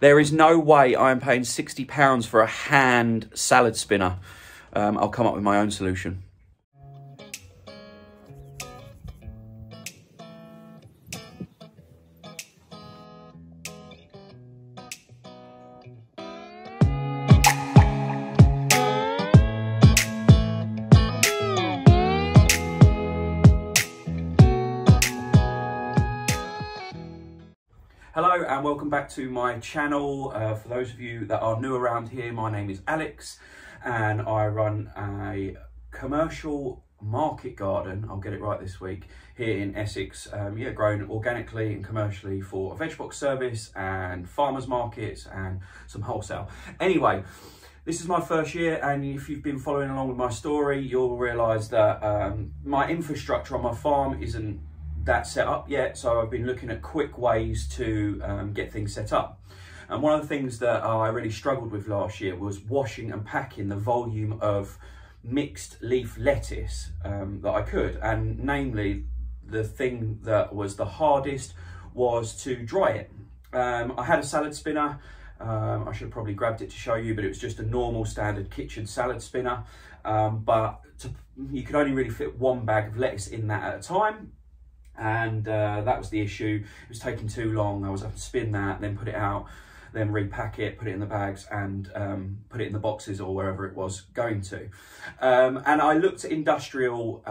There is no way I am paying £60 for a hand salad spinner. I'll come up with my own solution. Hello and welcome back to my channel. For those of you that are new around here, my name is Alex and I run a commercial market garden, I'll get it right this week, here in Essex, grown organically and commercially for a veg box service and farmers markets and some wholesale. Anyway, this is my first year, and if you've been following along with my story, you'll realise that my infrastructure on my farm isn't that set up yet, so I've been looking at quick ways to get things set up. And one of the things that I really struggled with last year was washing and packing the volume of mixed leaf lettuce that I could, and namely the thing that was the hardest was to dry it. I had a salad spinner. I should have probably grabbed it to show you, but it was just a normal standard kitchen salad spinner, you could only really fit one bag of lettuce in that at a time. And that was the issue. It was taking too long. I was having to spin that, then put it out, then repack it, put it in the bags, and put it in the boxes or wherever it was going to. And I looked at industrial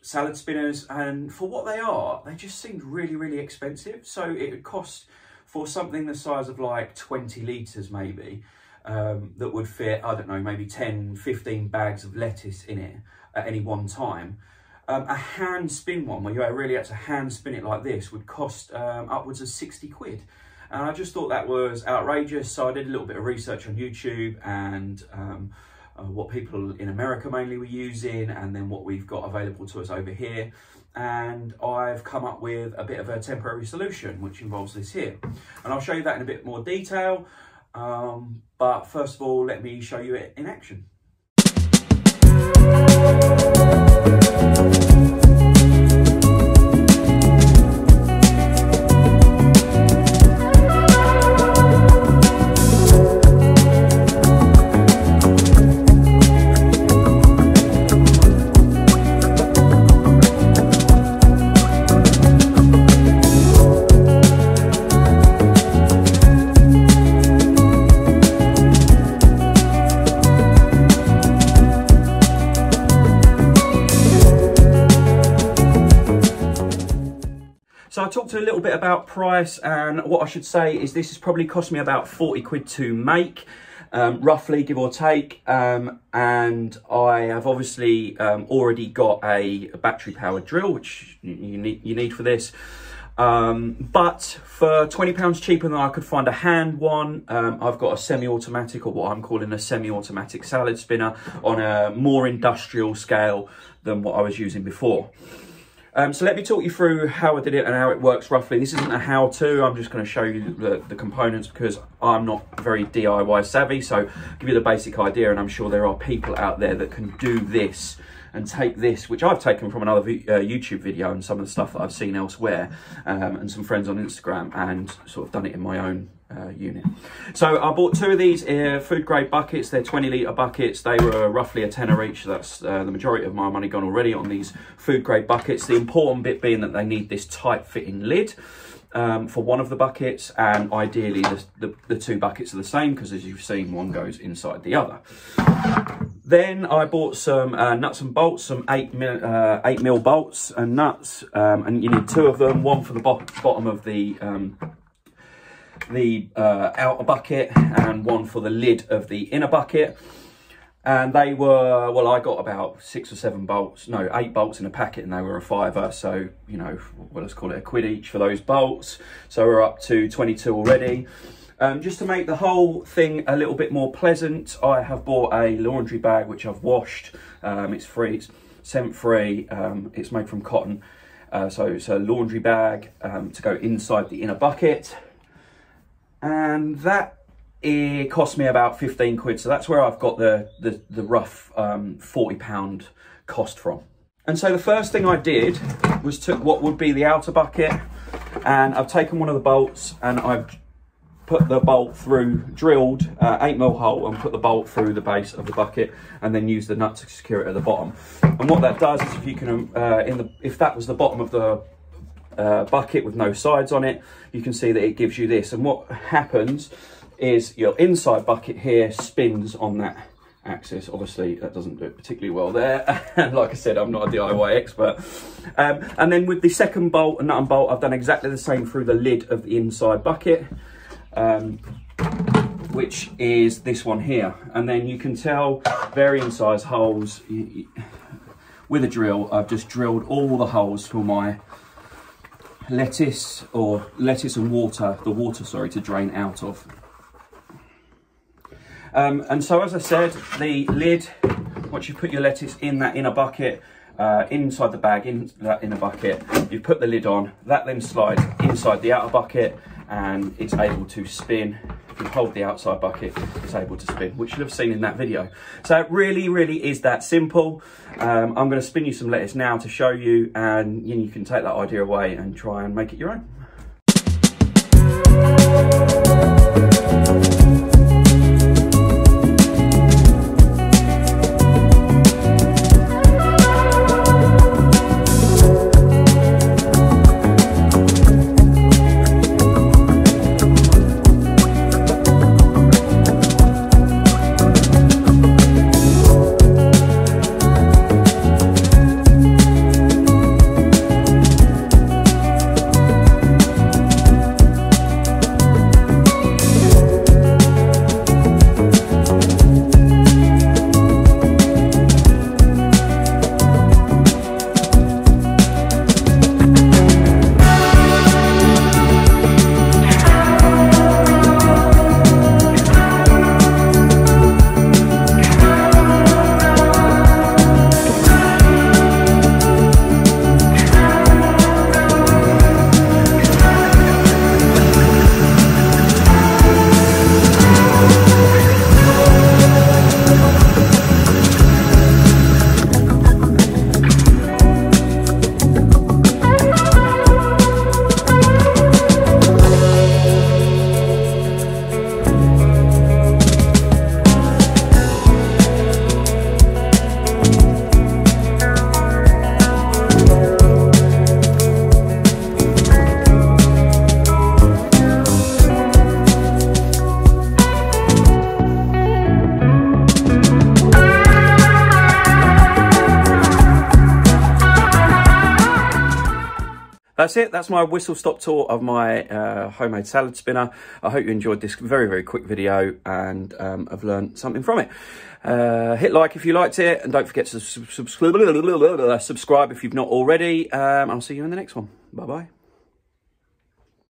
salad spinners, and for what they are, they just seemed really, really expensive. So it would cost, for something the size of like 20 litres maybe, that would fit, I don't know, maybe 10, 15 bags of lettuce in it at any one time. A hand spin one, where you really had to hand spin it like this, would cost upwards of 60 quid. And I just thought that was outrageous. So I did a little bit of research on YouTube and what people in America mainly were using, and then what we've got available to us over here. And I've come up with a bit of a temporary solution, which involves this here. And I'll show you that in a bit more detail. But first of all, let me show you it in action. So I talked a little bit about price, and what I should say is this has probably cost me about 40 quid to make, roughly, give or take. And I have obviously already got a battery powered drill, which you need for this. But for £20 cheaper than I could find a hand one, I've got a semi-automatic, or what I'm calling a semi-automatic salad spinner, on a more industrial scale than what I was using before. So let me talk you through how I did it and how it works roughly. This isn't a how-to, I'm just going to show you the components, because I'm not very DIY savvy, so I'll give you the basic idea, and I'm sure there are people out there that can do this and take this, which I've taken from another YouTube video and some of the stuff that I've seen elsewhere, and some friends on Instagram, and sort of done it in my own unit. So I bought two of these food grade buckets. They're 20 litre buckets. They were roughly a tenner each. So that's the majority of my money gone already on these food grade buckets. The important bit being that they need this tight fitting lid for one of the buckets, and ideally the two buckets are the same, because as you've seen, one goes inside the other. Then I bought some nuts and bolts, some 8mm bolts and nuts, and you need two of them, one for the bottom of the outer bucket and one for the lid of the inner bucket. And they were, well, I got about 6 or 7 bolts, no, 8 bolts in a packet, and they were a fiver. So, you know, well, let's call it a quid each for those bolts. So we're up to 22 already. Just to make the whole thing a little bit more pleasant, I have bought a laundry bag, which I've washed. It's free, it's scent free, it's made from cotton. So it's a laundry bag to go inside the inner bucket. And that, it cost me about 15 quid. So that's where I've got the rough £40 cost from. And so the first thing I did was took what would be the outer bucket, and I've taken one of the bolts and I've put the bolt through, drilled 8mm hole, and put the bolt through the base of the bucket, and then use the nut to secure it at the bottom. And what that does is, if you can, if that was the bottom of the bucket with no sides on it, you can see that it gives you this. And what happens is your inside bucket here spins on that axis. Obviously that doesn't do it particularly well there, and like I said, I'm not a DIY expert. And then with the second bolt and nut and bolt, I've done exactly the same through the lid of the inside bucket, which is this one here. And then you can tell varying size holes with a drill. I've just drilled all the holes for my lettuce and water, to drain out of. And so, as I said, the lid, once you put your lettuce in that inner bucket, inside the bag, in that inner bucket, you put the lid on, that then slides inside the outer bucket, and it's able to spin. If you hold the outside bucket, it's able to spin, which you'll have seen in that video. So it really is that simple. I'm going to spin you some lettuce now to show you, and you can take that idea away and try and make it your own. That's it. That's my whistle-stop tour of my homemade salad spinner. I hope you enjoyed this very quick video and have learned something from it. Hit like if you liked it, and don't forget to subscribe if you've not already. I'll see you in the next one. Bye-bye.